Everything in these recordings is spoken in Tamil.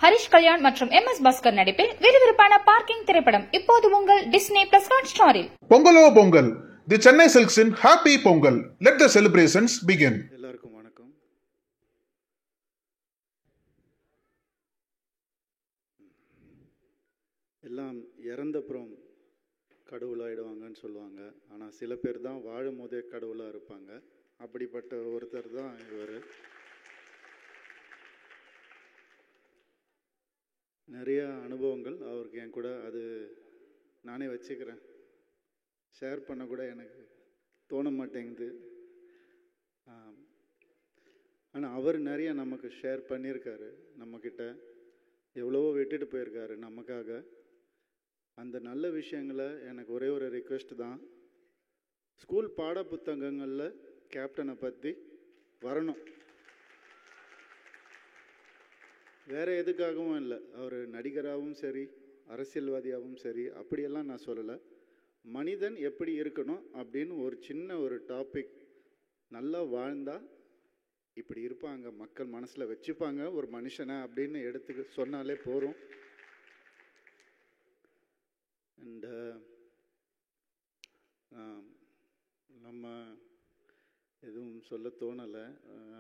ஹரிஷ் கல்யாண் மற்றும் எம்.எஸ். பாஸ்கர் நடிப்பில் விறுவிறுப்பான பார்க்கிங் திரைப்படம் இப்போது உங்கள் டிஸ்னி பிளஸ் ஹாட்ஸ்டாரில். பொங்கலோ பொங்கல், தி சென்னை சில்க்ஸின் happy Pongal. Let the celebrations begin. எல்லாருக்கும் வணக்கம். எல்லாம் இறந்தப்புறம் கடவுளாயிடுவாங்கன்னு சொல்லுவாங்க. ஆனால் சில பேர் தான் வாழும் போதே கடவுளாக இருப்பாங்க. அப்படிப்பட்ட ஒருத்தர் தான் இவர். நிறைய அனுபவங்கள் அவருக்கு என் கூட, அது நானே வச்சுக்கிறேன். ஷேர் பண்ண கூட எனக்கு தோண மாட்டேங்குது. ஆனால் அவர் நிறைய நமக்கு ஷேர் பண்ணியிருக்காரு. நம்மக்கிட்ட எவ்வளவோ விட்டுட்டு போயிருக்காரு நமக்காக. அந்த நல்ல விஷயங்களை எனக்கு ஒரே ஒரு ரிக்வெஸ்ட் தான், ஸ்கூல் பாட புத்தகங்களில் கேப்டனை பற்றி வரணும். வேறு எதுக்காகவும் இல்லை, அவர் நடிகராகவும் சரி அரசியல்வாதியாகவும் சரி அப்படியெல்லாம் நான் சொல்லலை. மனிதன் எப்படி இருக்கணும் அப்படின்னு ஒரு சின்ன ஒரு டாபிக், நல்லா வாழ்ந்தால் இப்படி இருப்பாங்க, மக்கள் மனசில் வச்சுப்பாங்க ஒரு மனுஷனை அப்படின்னு எடுத்து சொன்னாலே போகிறோம். அண்ட் நம்ம எதுவும் சொல்ல தோணலை.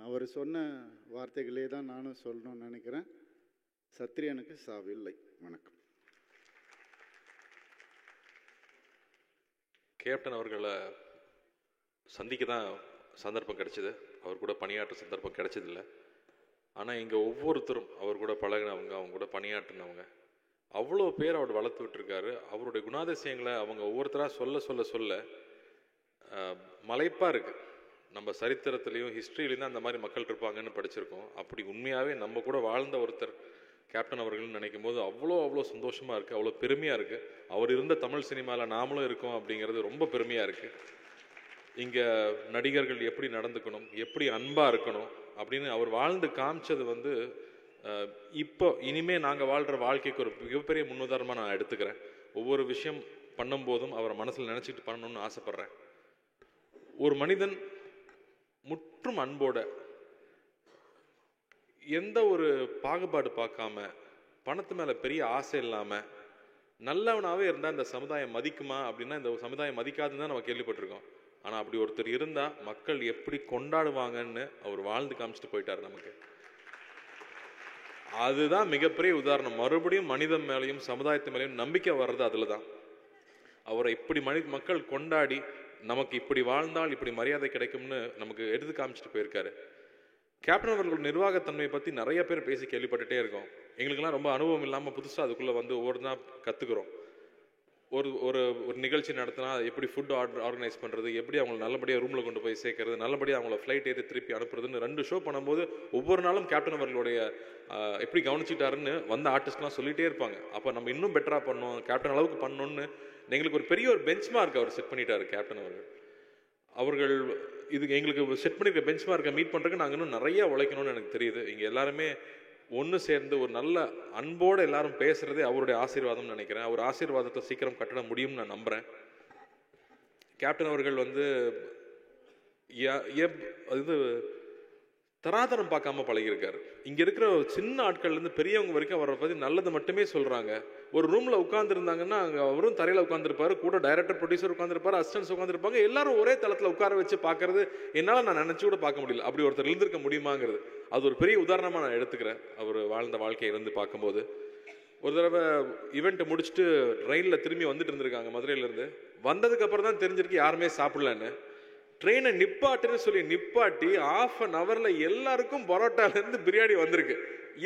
அவர் சொன்ன வார்த்தைகளே தான் நானும் சொல்லணும்னு நினைக்கிறேன். சத்திரியனுக்கு சாவில்லை. வணக்கம். கேப்டன் அவர்களை சந்திக்க தான் சந்தர்ப்பம் கிடைச்சிது. அவர் கூட பணியாற்ற சந்தர்ப்பம் கிடைச்சதில்லை. ஆனால் இங்கே ஒவ்வொருத்தரும் அவர் கூட பழகினவங்க, அவங்க கூட பணியாற்றினவங்க, அவ்வளோ பேர் அவர் வளர்த்து விட்டுருக்காரு. அவருடைய குணாதிசயங்களை அவங்க ஒவ்வொருத்தராக சொல்ல சொல்ல சொல்ல மலைப்பாக இருக்குது. நம்ம சரித்திரத்துலேயும் ஹிஸ்ட்ரியிலையும் தான் அந்த மாதிரி மக்கள் இருப்பாங்கன்னு படிச்சிருக்கோம். அப்படி உண்மையாகவே நம்ம கூட வாழ்ந்த ஒருத்தர் கேப்டன் அவர்கள்னு நினைக்கும் போது அவ்வளோ சந்தோஷமாக இருக்குது, அவ்வளோ பெருமையாக இருக்குது. அவர் இருந்த தமிழ் சினிமாவில் நாமளும் இருக்கோம் அப்படிங்கிறது ரொம்ப பெருமையாக இருக்குது. இங்கே நடிகர்கள் எப்படி நடந்துக்கணும், எப்படி அன்பாக இருக்கணும் அப்படின்னு அவர் வாழ்ந்து காமிச்சது வந்து இப்போ இனிமேல் நாங்கள் வாழ்கிற வாழ்க்கைக்கு ஒரு மிகப்பெரிய முன்னுதாரணமாக நான் எடுத்துக்கிறேன். ஒவ்வொரு விஷயம் பண்ணும்போதும் அவரை மனசில் நினச்சிட்டு பண்ணணும்னு ஆசைப்பட்றேன். ஒரு மனிதன் முற்றும் அன்போட, எந்த ஒரு பாகுபாடு பார்க்காம, பணத்து மேலே பெரிய ஆசை இல்லாமல் நல்லவனாகவே இருந்தால் இந்த சமுதாயம் மதிக்குமா அப்படின்னா இந்த சமுதாயம் மதிக்காதுன்னு தான் நம்ம கேள்விப்பட்டிருக்கோம். ஆனால் அப்படி ஒருத்தர் இருந்தால் மக்கள் எப்படி கொண்டாடுவாங்கன்னு அவர் வாழ்ந்து காமிச்சிட்டு போயிட்டார் நமக்கு. அதுதான் மிகப்பெரிய உதாரணம். மறுபடியும் மனிதன் மேலேயும் சமுதாயத்து மேலேயும் நம்பிக்கை வர்றது அதில் தான். அவரை இப்படி மக்கள் கொண்டாடி நமக்கு இப்படி வாழ்ந்தால் இப்படி மரியாதை கிடைக்கும்னு நமக்கு எடுத்து காமிச்சிட்டு போயிருக்காரு. கேப்டன் அவர்கள் நிர்வாகத்தன்மையை பற்றி நிறைய பேர் பேசி கேள்விப்பட்டுட்டே இருக்கோம். எங்களுக்கெல்லாம் ரொம்ப அனுபவம் இல்லாமல் புதுசாக அதுக்குள்ளே வந்து ஒவ்வொரு நாள் கற்றுக்குறோம். ஒரு ஒரு ஒரு நிகழ்ச்சி நடத்தினா எப்படி ஃபுட் ஆர்கனைஸ் பண்ணுறது, எப்படி அவங்களை நல்லபடியாக ரூமில் கொண்டு போய் சேர்க்கறது, நல்லபடியாக அவங்கள ஃப்ளைட் ஏற்றி திருப்பி அனுப்புறதுன்னு 2 ஷோ பண்ணும்போது ஒவ்வொரு நாளும் கேப்டன் அவர்களுடைய எப்படி கவனிச்சிட்டாருன்னு வந்த ஆர்டிஸ்ட்லாம் சொல்லிகிட்டே இருப்பாங்க. அப்போ நம்ம இன்னும் பெட்டராக பண்ணோம், கேப்டன் அளவுக்கு பண்ணணும்னு எங்களுக்கு ஒரு பெரிய ஒரு பெஞ்ச் மார்க் அவர் செட் பண்ணிட்டாரு. கேப்டன் அவர்கள் இதுக்கு எங்களுக்கு செட் பண்ணியிருக்க பெஞ்ச் மார்க்கை மீட் பண்ணுறதுக்கு நாங்கள் இன்னும் நிறையா உழைக்கணும்னு எனக்கு தெரியுது. இங்கே எல்லாருமே ஒன்று சேர்ந்து ஒரு நல்ல அன்போடு எல்லாரும் பேசுகிறதே அவருடைய ஆசீர்வாதம்னு நினைக்கிறேன். அவர் ஆசீர்வாதத்தை சீக்கிரம் கட்டிட முடியும்னு நான் நம்புகிறேன். கேப்டன் அவர்கள் வந்து இது தராதரம் பார்க்காம பழகியிருக்காரு. இங்கே இருக்கிற சின்ன ஆட்கள்லேருந்து பெரியவங்க வரைக்கும் அவரை பற்றி நல்லது மட்டுமே சொல்கிறாங்க. ஒரு ரூமில் உட்காந்துருந்தாங்கன்னா அங்கே அவரும் தரையில் உட்காந்துருப்பாரு, கூட டைரக்டர் ப்ரொடியூசர் உட்காந்துருப்பாரு, அசிஸ்டன்ஸ் உட்காந்துருப்பாங்க. எல்லாரும் ஒரே தளத்தில் உட்கார வச்சு பார்க்கறது என்னால் நான் நினச்சி கூட பார்க்க முடியல. அப்படி ஒருத்தர் இருந்திருக்க முடியுமாங்கிறது அது ஒரு பெரிய உதாரணமாக நான் எடுத்துக்கிறேன். அவர் வாழ்ந்த வாழ்க்கையை இருந்து பார்க்கும்போது ஒரு தடவை ஈவெண்ட்டை முடிச்சுட்டு ரயிலில் திரும்பி வந்துட்டு இருந்திருக்காங்க மதுரையிலேருந்து. வந்ததுக்கப்புறம் தான் தெரிஞ்சிருக்கு யாருமே சாப்பிடலன்னு. ட்ரெயினை நிப்பாட்டுன்னு சொல்லி நிப்பாட்டி 1/2 hourல எல்லாருக்கும் பரோட்டாலேருந்து பிரியாணி வந்திருக்கு.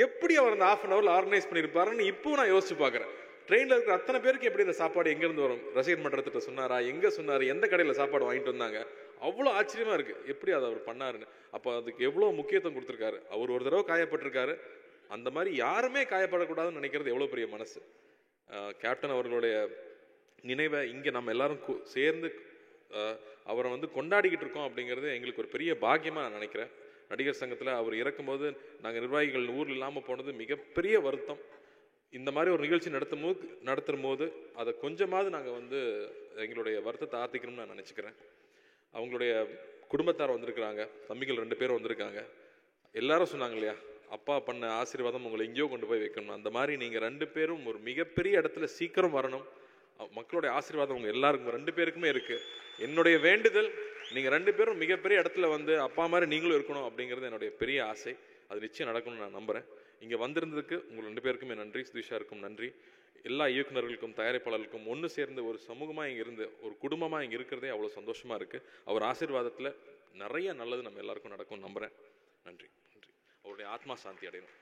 எப்படி அவர் அந்த 1/2 hourல ஆர்கனைஸ் பண்ணியிருப்பாருன்னு இப்போ நான் யோசிச்சு பார்க்குறேன். ட்ரெயினில் இருக்கிற அத்தனை பேருக்கு எப்படி இந்த சாப்பாடு எங்கேருந்து வரும்? ரசிகர் மன்றத்திட்ட சொன்னாரா, எங்கே சொன்னார், எந்த கடையில் சாப்பாடு வாங்கிட்டு வந்தாங்க? அவ்வளோ ஆச்சரியமாக இருக்குது எப்படி அதை அவர் பண்ணாருன்னு. அப்போ அதுக்கு எவ்வளோ முக்கியத்துவம் கொடுத்துருக்காரு. அவர் ஒரு தடவை காயப்பட்டிருக்காரு. அந்த மாதிரி யாருமே காயப்படக்கூடாதுன்னு நினைக்கிறது எவ்வளோ பெரிய மனசு. கேப்டன் அவர்களுடைய நினைவை இங்கே நம்ம எல்லாரும் சேர்ந்து அவரை வந்து கொண்டாடிக்கிட்டு இருக்கோம் அப்படிங்கிறது எங்களுக்கு ஒரு பெரிய பாக்கியமாக நான் நினைக்கிறேன். நடிகர் சங்கத்தில் அவர் இறக்கும்போது நாங்கள் நிர்வாகிகள் ஊரில் இல்லாமல் போனது மிகப்பெரிய வருத்தம். இந்த மாதிரி ஒரு நிகழ்ச்சி நடத்தும் போது அதை கொஞ்சமாவது நாங்கள் வந்து எங்களுடைய வருத்தத்தை ஆர்த்திக்கணும்னு நான் நினச்சிக்கிறேன். அவங்களுடைய குடும்பத்தார் வந்திருக்கிறாங்க, தம்பிகள் 2 பேரும் வந்திருக்காங்க. எல்லாரும் சொன்னாங்க இல்லையா, அப்பா பண்ண ஆசீர்வாதம் உங்களை எங்கேயோ கொண்டு போய் வைக்கணும். அந்த மாதிரி நீங்கள் 2 பேரும் ஒரு மிகப்பெரிய இடத்துல சீக்கிரம் வரணும். மக்களுடைய ஆசீர்வாதம் உங்கள் எல்லாருக்கும் 2 பேருக்குமே இருக்குது. என்னுடைய வேண்டுதல் நீங்கள் 2 பேரும் மிகப்பெரிய இடத்துல வந்து அப்பா மாதிரி நீங்களும் இருக்கணும் அப்படிங்கிறது என்னுடைய பெரிய ஆசை. அது நிச்சயம் நடக்கணும்னு நான் நம்புகிறேன். இங்கே வந்திருந்ததுக்கு உங்கள் 2 பேருக்குமே நன்றி. சுதீஷாருக்கும் நன்றி. எல்லா இயக்குநர்களுக்கும் தயாரிப்பாளர்களுக்கும் ஒன்று சேர்ந்து ஒரு சமூகமாக இங்கே இருந்து ஒரு குடும்பமாக இங்கே இருக்கிறதே அவ்வளோ சந்தோஷமாக இருக்குது. அவர் ஆசீர்வாதத்தில் நிறைய நல்லது நம்ம எல்லாருக்கும் நடக்கும்னு நம்புகிறேன். நன்றி. அவருடைய ஆத்மா சாந்தி அடையணும்.